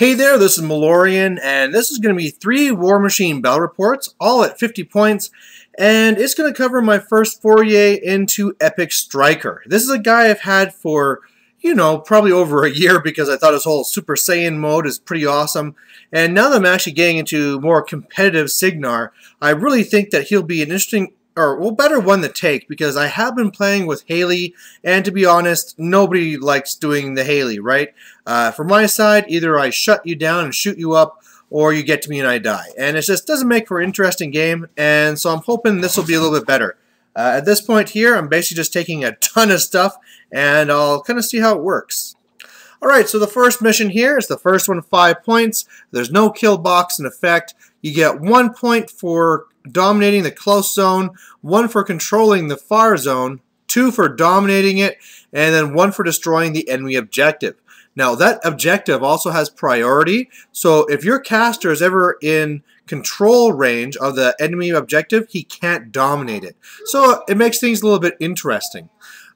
Hey there, this is Malorian, and this is going to be 3 War Machine battle reports, all at 50 points, and it's going to cover my first foray into eStryker. This is a guy I've had for, probably over a year because I thought his whole Super Saiyan mode is pretty awesome, and now that I'm actually getting into more competitive Signar, I really think that he'll be an interesting better one to take because I have been playing with Haley, and to be honest, nobody likes doing the Haley, right? From my side, either I shut you down and shoot you up, or you get to me and I die. And it just doesn't make for an interesting game, and so I'm hoping this will be a little bit better. At this point here, I'm basically just taking a ton of stuff, and I'll kind of see how it works. Alright, so the first mission here is the first one, 5 points. There's no kill box in effect. You get 1 point for dominating the close zone, 1 for controlling the far zone, 2 for dominating it, and then 1 for destroying the enemy objective. Now that objective also has priority, so if your caster is ever in control range of the enemy objective, he can't dominate it. So it makes things a little bit interesting.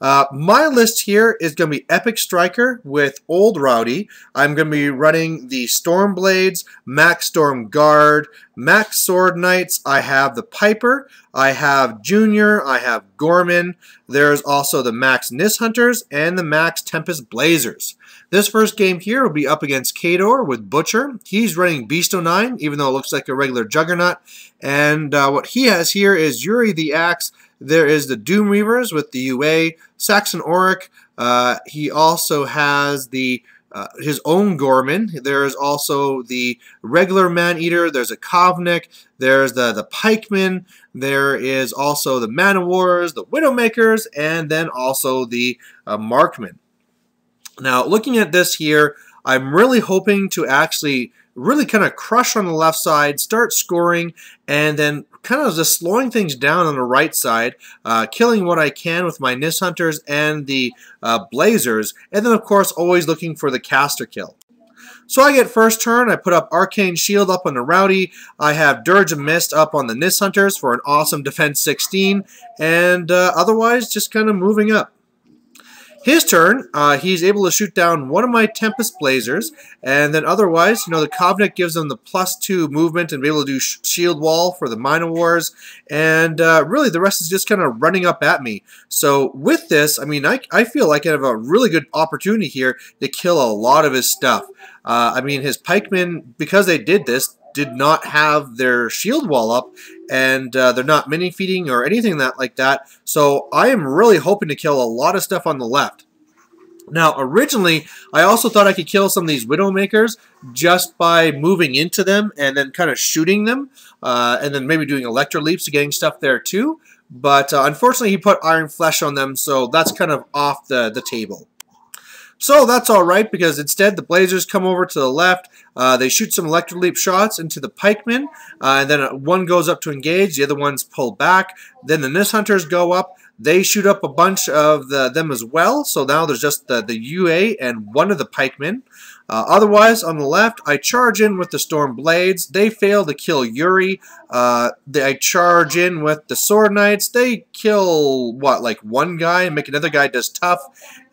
My list here is going to be eStryker with Old Rowdy. I'm going to be running the Stormblades, Max Storm Guard, Max Sword Knights. I have the Piper, I have Junior, I have Gorman. There's also the Max Nis Hunters and the Max Tempest Blazers. This first game here will be up against Kador with Butcher. He's running Beast 09, even though it looks like a regular Juggernaut. And what he has here is Yuri the Axe. There is the Doom Reavers with the UA, Saxon Auric. He also has the his own Gorman. There is also the regular Man-Eater. There's a Kovnik. There's the Pikemen. There is also the Man-O-Wars, the Widowmakers, and then also the Markmen. Now, looking at this here, I'm really hoping to actually really kind of crush on the left side, start scoring, and then kind of just slowing things down on the right side, killing what I can with my Nis Hunters and the Blazers, and then of course always looking for the caster kill. So I get first turn, I put up Arcane Shield up on the Rowdy, I have Dirge of Mist up on the Nis Hunters for an awesome defense 16, and otherwise just kind of moving up. His turn, he's able to shoot down one of my Tempest Blazers, and then otherwise, the Kovnik gives him the +2 movement and be able to do shield wall for the Man-O-Wars, and really the rest is just kind of running up at me. So with this, I mean, I feel like I have a really good opportunity here to kill a lot of his stuff. I mean, his pikemen, because they did this, did not have their shield wall up, and they're not mini-feeding or anything like that, so I am really hoping to kill a lot of stuff on the left. Now, originally, I also thought I could kill some of these Widowmakers just by moving into them and then kind of shooting them, and then maybe doing Electro Leaps to getting stuff there too, but unfortunately he put Iron Flesh on them, so that's kind of off the table. So that's alright, because instead the Blazers come over to the left, they shoot some Electro Leap shots into the Pikemen, and then one goes up to engage, the other one's pulled back, then the Nis Hunters go up, they shoot up a bunch of them as well, so now there's just the UA and one of the Pikemen. Otherwise, on the left, I charge in with the Storm Blades. They fail to kill Yuri. I charge in with the Sword Knights. They kill, what, like one guy and make another guy just tough.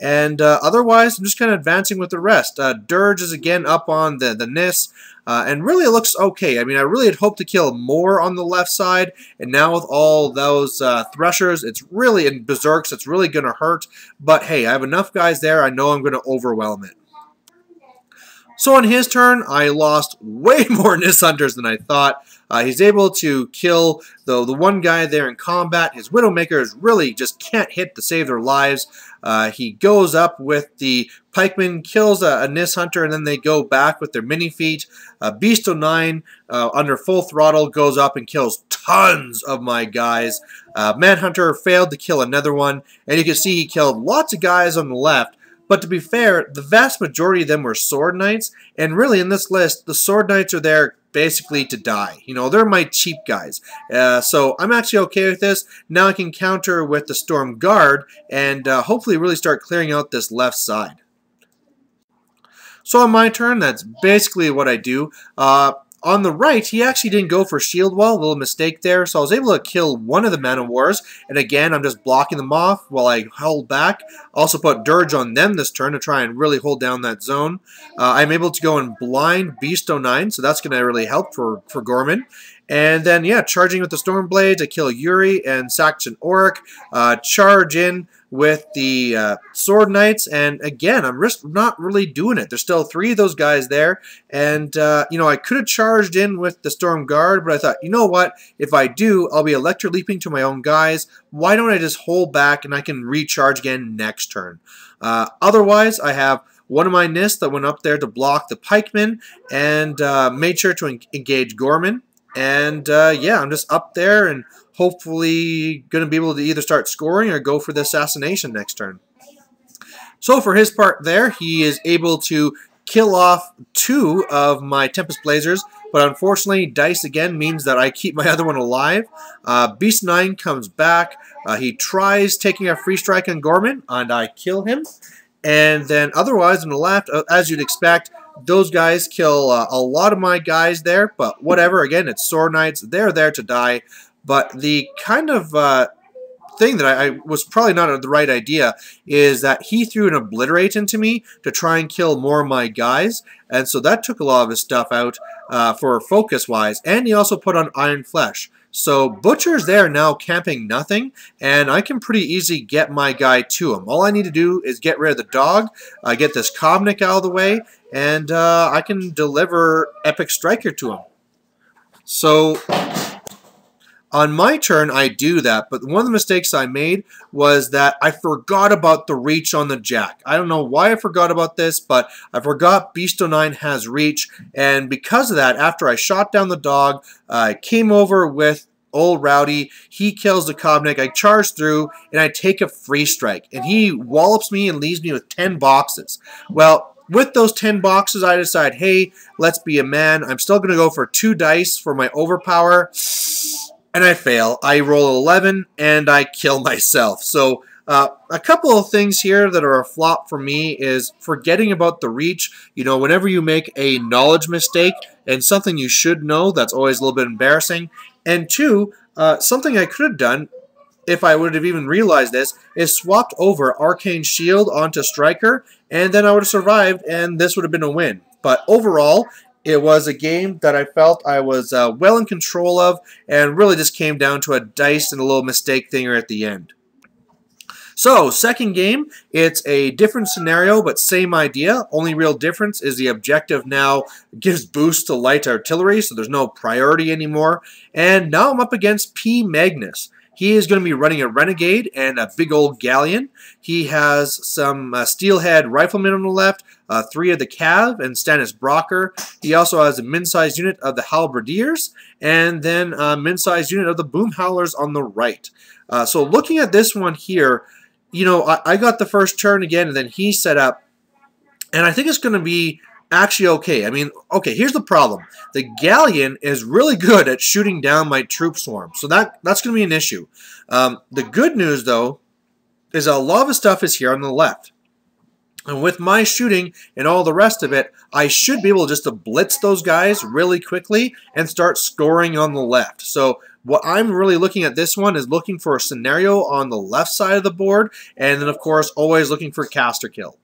And otherwise, I'm just kind of advancing with the rest. Dirge is again up on the Nis. And really it looks okay. I mean, I really had hoped to kill more on the left side, and now with all those Threshers, it's really, in Berserks, it's really going to hurt. But hey, I have enough guys there, I know I'm going to overwhelm it. So on his turn, I lost way more Nis Hunters than I thought. He's able to kill the one guy there in combat. His Widowmakers really just can't hit to save their lives. He goes up with the Pikeman, kills a Nis Hunter, and then they go back with their mini feet. Beast 09 under full throttle goes up and kills tons of my guys. Manhunter failed to kill another one, and you can see he killed lots of guys on the left. But to be fair, the vast majority of them were Sword Knights, and really in this list, the Sword Knights are there basically to die. They're my cheap guys. So I'm actually okay with this. Now I can counter with the Storm Guard and hopefully really start clearing out this left side. So on my turn, that's basically what I do. on the right, he actually didn't go for shield wall, a little mistake there, so I was able to kill one of the Man of Wars, and again, I'm just blocking them off while I hold back. Also put Dirge on them this turn to try and really hold down that zone. I'm able to go and blind Beast 09, so that's going to really help for Gorman. And then, yeah, charging with the Storm Blade to kill Yuri and Saxon Auric. Charge in with the Sword Knights, and again, I'm just not really doing it. There's still 3 of those guys there, and, you know, I could have charged in with the Storm Guard, but I thought, you know what, if I do, I'll be Electro Leaping to my own guys. Why don't I just hold back and I can recharge again next turn? Otherwise, I have one of my Nists that went up there to block the Pikemen, and made sure to engage Gorman. And, yeah, I'm just up there and hopefully going to be able to either start scoring or go for the assassination next turn. So for his part there, he is able to kill off 2 of my Tempest Blazers, but unfortunately, dice again means that I keep my other one alive. Beast 9 comes back. He tries taking a free strike on Gorman, and I kill him. And then otherwise on the left, as you'd expect, those guys kill a lot of my guys there, but whatever. Again, it's Sword Knights. They're there to die. But the kind of thing that I was probably not the right idea is that he threw an Obliterate into me to try and kill more of my guys. And so that took a lot of his stuff out for focus-wise. And he also put on Iron Flesh. So Butcher's there now camping nothing, and I can pretty easily get my guy to him. All I need to do is get rid of the dog, get this Kovnik out of the way, and I can deliver eStryker to him. So on my turn, I do that, but one of the mistakes I made was that I forgot about the reach on the Jack. I don't know why I forgot about this, but I forgot Beast 09 has reach, and because of that, after I shot down the dog, I came over with Old Rowdy. He kills the Kovnik. I charge through, and I take a free strike, and he wallops me and leaves me with 10 boxes. Well, with those 10 boxes, I decide, hey, let's be a man. I'm still going to go for 2 dice for my overpower. And I fail. I roll 11, and I kill myself. So a couple of things here that are a flop for me is forgetting about the reach. You know, whenever you make a knowledge mistake and something you should know, that's always a little bit embarrassing. And 2, something I could have done, if I would have even realized this, is swapped over Arcane Shield onto Striker, and then I would have survived, and this would have been a win. But overall, it was a game that I felt I was well in control of, and really just came down to a dice and a little mistake thinger at the end. So, second game, it's a different scenario, but same idea. Only real difference is the objective now gives boost to light artillery, so there's no priority anymore. And now I'm up against pMagnus. He is going to be running a Renegade and a big old Galleon. He has some Steelhead Riflemen on the left, 3 of the Cav and Stannis Brocker. He also has a min-sized unit of the Halberdiers, and then a min-sized unit of the Boom Howlers on the right. So looking at this one here, you know, I got the first turn again, and then he set up, and I think it's going to be actually okay. I mean, okay, here's the problem. The Galleon is really good at shooting down my troop swarm, so that's going to be an issue. The good news, though, is a lot of the stuff is here on the left. And with my shooting and all the rest of it, I should be able just to blitz those guys really quickly and start scoring on the left. So what I'm really looking at this one is looking for a scenario on the left side of the board, and then of course always looking for caster kill.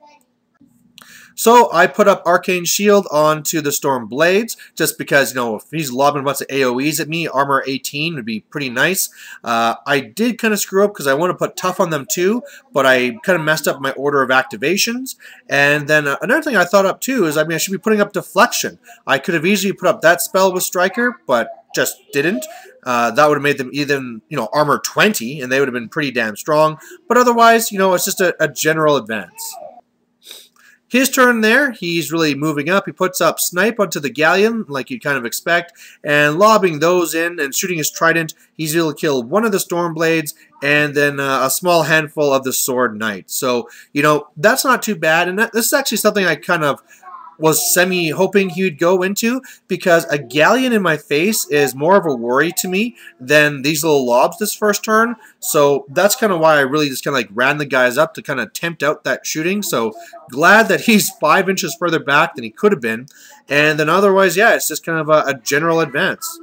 So I put up Arcane Shield onto the Storm Blades, just because, you know, if he's lobbing a bunch of AoEs at me, armor 18 would be pretty nice. I did kind of screw up because I want to put Tough on them too, but I kind of messed up my order of activations. And then another thing I thought up too is, I mean, I should be putting up Deflection. I could have easily put up that spell with Striker, but just didn't. That would have made them even, you know, armor 20, and they would have been pretty damn strong. But otherwise, you know, it's just a general advance. His turn there, he's really moving up. He puts up Snipe onto the Galleon, like you'd kind of expect, and lobbing those in and shooting his Trident. He's able to kill one of the Storm Blades and then a small handful of the Sword Knight. So, you know, that's not too bad. And this is actually something I kind of was semi-hoping he would go into, because a galleon in my face is more of a worry to me than these little lobs this first turn. So that's kind of why I really just kind of like ran the guys up to kind of tempt out that shooting. So glad that he's 5 inches further back than he could have been. And then otherwise, yeah, it's just kind of a general advance.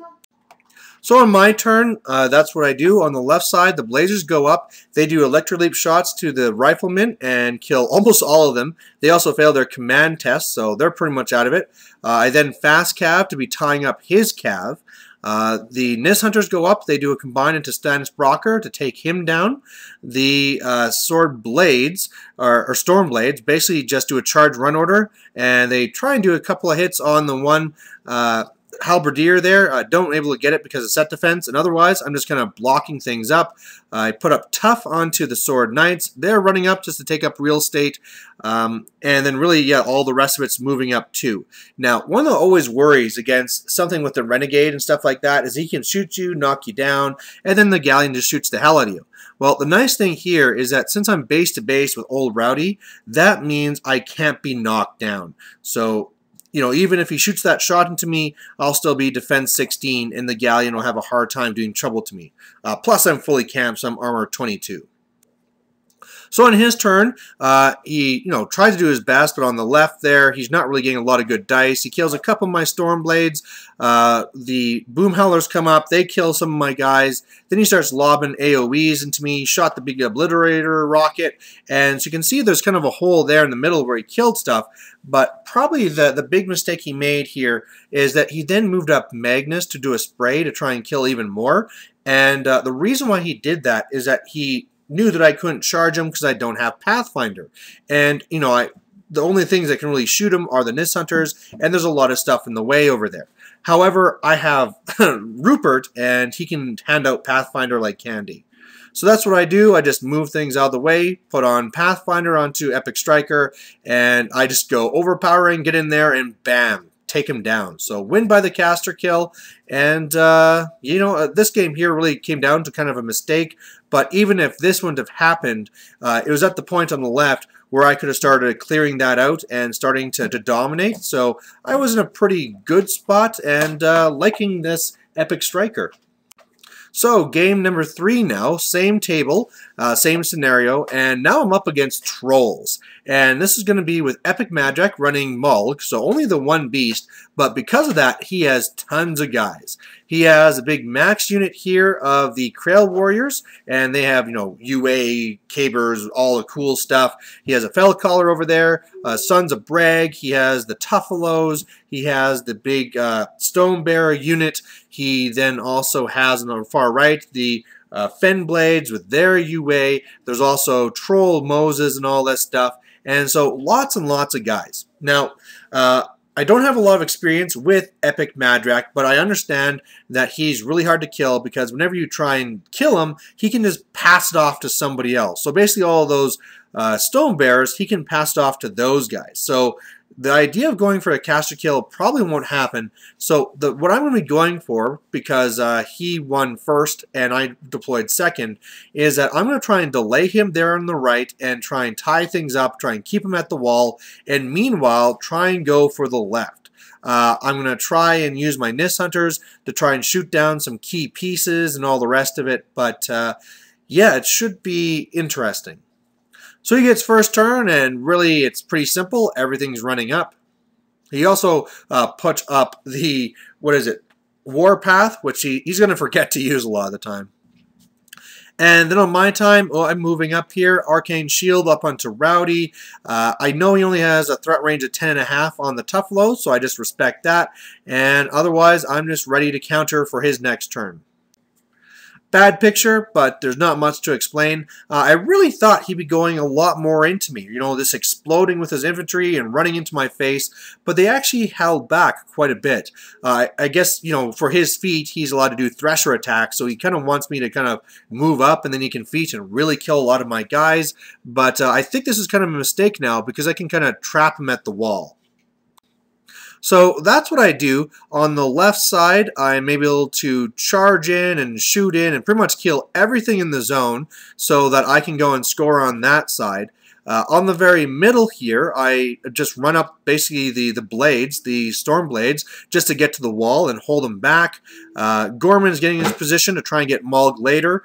So on my turn, that's what I do. On the left side, the Blazers go up. They do electroleap shots to the riflemen and kill almost all of them. They also fail their command test, so they're pretty much out of it. I then fast cav to be tying up his cav. The Nis Hunters go up. They do a combine into Stannis Brocker to take him down. The Sword Blades, or Storm Blades, basically just do a charge run order, and they try and do a couple of hits on the one Halberdier there. Don't able to get it because of set defense, and otherwise I'm just kind of blocking things up. I put up Tough onto the Sword Knights. They're running up just to take up real estate, and then really, yeah, all the rest of it's moving up too. Now, one of the always worries against something with the Renegade and stuff like that is he can shoot you, knock you down, and then the Galleon just shoots the hell out of you. Well, the nice thing here is that since I'm base to base with Old Rowdy, that means I can't be knocked down. So, you know, even if he shoots that shot into me, I'll still be defense 16, and the Galleon will have a hard time doing trouble to me. Plus, I'm fully camped, so I'm armor 22. So on his turn, he tries to do his best, but on the left there, he's not really getting a lot of good dice. He kills a couple of my Storm Blades. The Boom Howlers come up. They kill some of my guys. Then he starts lobbing AoEs into me. He shot the big Obliterator rocket. And so you can see there's kind of a hole there in the middle where he killed stuff. But probably the big mistake he made here is that he then moved up Magnus to do a spray to try and kill even more. And the reason why he did that is that he knew that I couldn't charge him because I don't have Pathfinder. And, you know, the only things that can really shoot him are the Nis Hunters, and there's a lot of stuff in the way over there. However, I have Rupert, and he can hand out Pathfinder like candy. So that's what I do. I just move things out of the way, put on Pathfinder onto eStryker, and I just go overpowering, get in there, and bam, take him down. So win by the caster kill, and this game here really came down to kind of a mistake. But even if this wouldn't have happened, it was at the point on the left where I could have started clearing that out and starting to dominate. So I was in a pretty good spot and liking this eStryker. So game number 3 now, same table, same scenario, and now I'm up against Trolls. And this is going to be with eMadrak running Mulg, so only the one beast, but because of that, he has tons of guys. He has a big max unit here of the Krail Warriors, and they have, UA, Cabers, all the cool stuff. He has a Fellcaller over there, Sons of Brag, he has the Tuffalos, he has the big Stonebearer unit. He then also has on the far right the Fen Blades with their UA. There's also Troll Moses and all that stuff. And so lots and lots of guys. Now, I don't have a lot of experience with eMadrak, but I understand that he's really hard to kill because whenever you try and kill him, he can just pass it off to somebody else. So basically all of those Stone Bearers, he can pass it off to those guys. So the idea of going for a caster kill probably won't happen. So what I'm going to be going for, because he won first and I deployed second, is that I'm going to try and delay him there on the right and try and tie things up, try and keep him at the wall, and meanwhile try and go for the left. I'm going to try and use my Nis Hunters to try and shoot down some key pieces and all the rest of it. But yeah, it should be interesting. So he gets first turn, and really it's pretty simple. Everything's running up. He also puts up the, Warpath, which he's going to forget to use a lot of the time. And then on my time, I'm moving up here. Arcane Shield up onto Rowdy. I know he only has a threat range of 10.5 on the Tuffalos, so I just respect that. And otherwise, I'm just ready to counter for his next turn. Bad picture, but there's not much to explain. I really thought he'd be going a lot more into me, this exploding with his infantry and running into my face, but they actually held back quite a bit. I guess, for his feat, he's allowed to do Thresher attacks, so he kind of wants me to kind of move up, and then he can feat and really kill a lot of my guys, but I think this is kind of a mistake now, because I can kind of trap him at the wall. So that's what I do. On the left side, I'm able to charge in and shoot in and pretty much kill everything in the zone so that I can go and score on that side. On the very middle here, I just run up basically the blades, the storm blades, just to get to the wall and hold them back. Gorman is getting in his position to try and get Mulg later.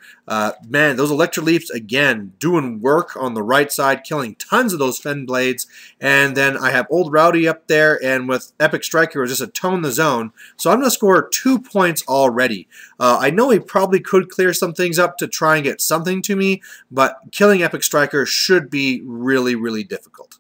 Man, those Electroleaps, again, doing work on the right side, killing tons of those Fen blades. And then I have Old Rowdy up there, and with ePIC-Stryker, it was just a tone the zone. So I'm going to score 2 points already. I know he probably could clear some things up to try and get something to me, but killing ePIC-Stryker should be really, really difficult.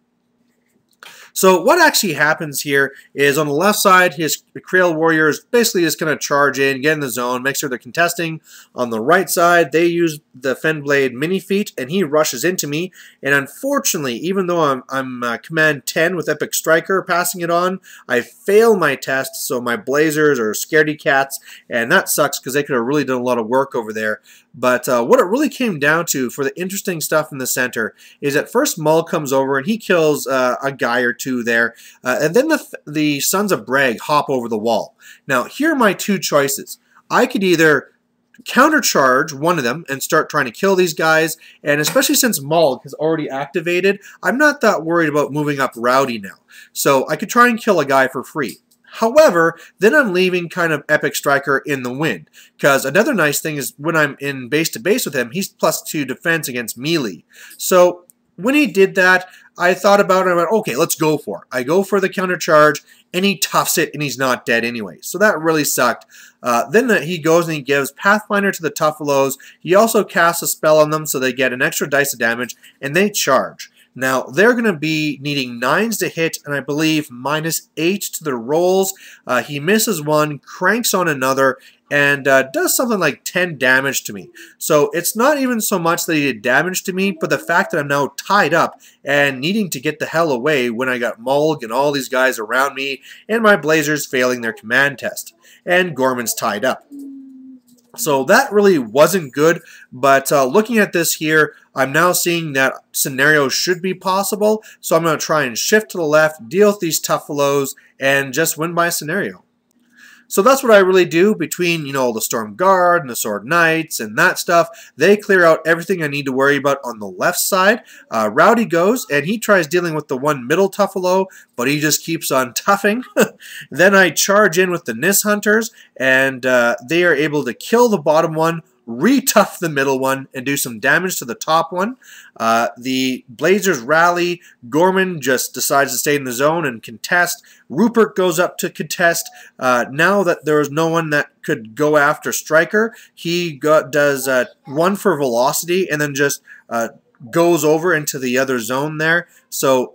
So what actually happens here is on the left side, his Krail Warrior is basically just going to charge in, get in the zone, make sure they're contesting. On the right side, they use the Fenblade mini feat, and he rushes into me. And unfortunately, even though I'm command 10 with ePIC-Stryker passing it on, I fail my test, so my Blazers are scaredy cats, and that sucks because they could have really done a lot of work over there. But what it really came down to for the interesting stuff in the center is that first Mulg comes over and he kills a guy or two there, and then the Sons of Brag hop over the wall. Now here are my two choices. I could either countercharge one of them and start trying to kill these guys, and especially since Mulg has already activated, I'm not that worried about moving up Rowdy now. So I could try and kill a guy for free. However, then I'm leaving kind of ePIC-Stryker in the wind, because another nice thing is when I'm in base-to-base with him, he's +2 defense against melee. So when he did that, I thought about it, I went, okay, let's go for it. I go for the counter charge, and he toughs it, and he's not dead anyway. So that really sucked. Then he goes and he gives Pathfinder to the Tuffalos. He also casts a spell on them so they get an extra dice of damage, and they charge. Now, they're going to be needing 9s to hit, and I believe -8 to their rolls. He misses one, cranks on another, and does something like 10 damage to me. So it's not even so much that he did damage to me, but the fact that I'm now tied up and needing to get the hell away when I got Mulg and all these guys around me, and my Blazers failing their command test. And Gorman's tied up. So that really wasn't good, but looking at this here, I'm now seeing that scenarios should be possible, so I'm going to try and shift to the left, deal with these Tuffalos, and just win by scenario. So that's what I really do between, you know, the Storm Guard and the Sword Knights and that stuff. They clear out everything I need to worry about on the left side. Rowdy goes, and he tries dealing with the one middle Tuffalo, but he just keeps on toughing. Then I charge in with the Nis Hunters, and they are able to kill the bottom one, re-tuff the middle one, and do some damage to the top one. The Blazers rally. Gorman just decides to stay in the zone and contest. Rupert goes up to contest. Now that there is no one that could go after Stryker, he does 1 for velocity and then just goes over into the other zone there. So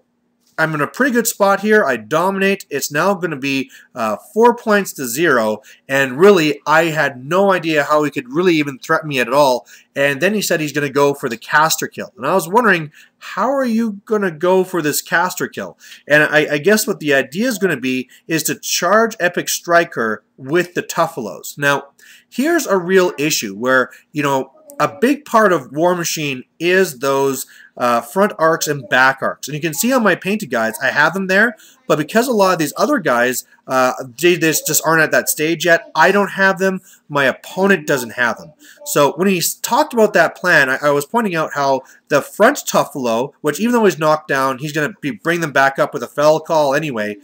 I'm in a pretty good spot here. I dominate. It's now going to be 4 points to 0. And really, I had no idea how he could really even threaten me at all. And then he said he's going to go for the caster kill. And I was wondering, how are you going to go for this caster kill? And I guess what the idea is going to be is to charge ePIC-Stryker with the Tuffalos. Now, here's a real issue where, you know, a big part of War Machine is those front arcs and back arcs. And you can see on my painted guides, I have them there, but because a lot of these other guys, they just aren't at that stage yet, I don't have them, my opponent doesn't have them. So when he talked about that plan, I was pointing out how the front Tuffalo, which even though he's knocked down, he's going to bring them back up with a fell call anyway,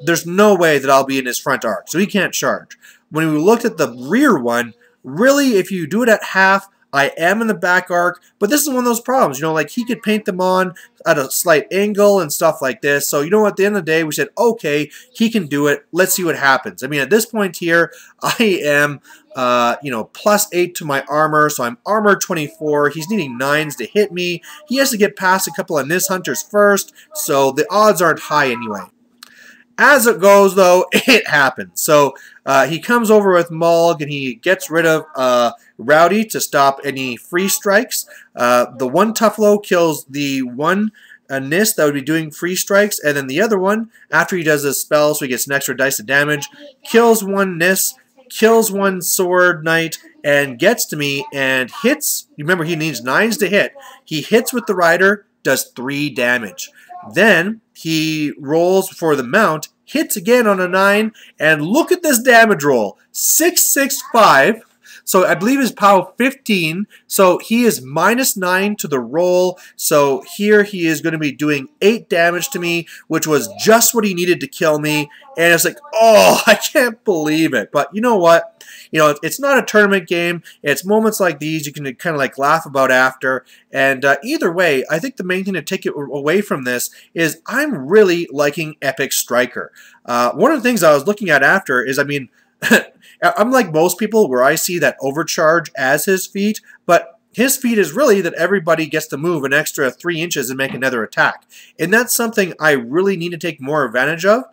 there's no way that I'll be in his front arc, so he can't charge. When we looked at the rear one, really, if you do it at half, I am in the back arc, but this is one of those problems, you know, like he could paint them on at a slight angle and stuff like this. So, you know, at the end of the day, we said, okay, he can do it. Let's see what happens. I mean, at this point here, I am, you know, +8 to my armor, so I'm armor 24. He's needing 9s to hit me. He has to get past a couple of Nis Hunters first, so the odds aren't high anyway. As it goes, though, it happens. So he comes over with Mulg, and he gets rid of Rowdy to stop any free strikes. The one Tuffalo kills the one Nis that would be doing free strikes, and then the other one, after he does this spell, so he gets an extra dice of damage, kills one Nis, kills one Sword Knight, and gets to me and hits. Remember, he needs 9s to hit. He hits with the Rider, does 3 damage. Then he rolls for the mount, hits again on a 9, and look at this damage roll. 665 So I believe his POW 15. So he is -9 to the roll. So here he is going to be doing 8 damage to me, which was just what he needed to kill me. And it's like, oh, I can't believe it. But you know what? You know, it's not a tournament game. It's moments like these you can kind of like laugh about after. And either way, I think the main thing to take it away from this is I'm really liking eStryker. One of the things I was looking at after is, I mean, I'm like most people where I see that overcharge as his feat, but his feat is really that everybody gets to move an extra 3 inches and make another attack. And that's something I really need to take more advantage of.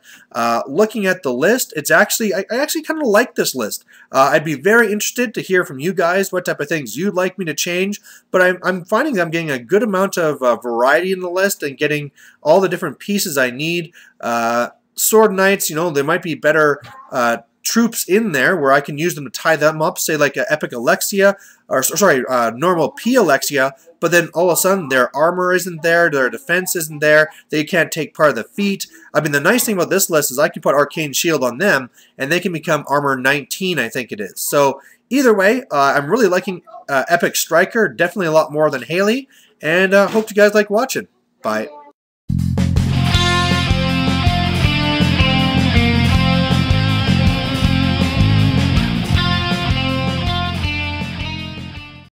Looking at the list, it's actually, I actually kind of like this list. I'd be very interested to hear from you guys what type of things you'd like me to change, but I'm finding that I'm getting a good amount of variety in the list and getting all the different pieces I need. Sword Knights, you know, there might be better troops in there where I can use them to tie them up, say like a Epic Alexia, or sorry, normal P Alexia, but then all of a sudden their armor isn't there, their defense isn't there, they can't take part of the feat. I mean, the nice thing about this list is I can put Arcane Shield on them, and they can become armor 19, I think it is. So either way, I'm really liking eStryker, definitely a lot more than Haley, and hope you guys like watching. Bye.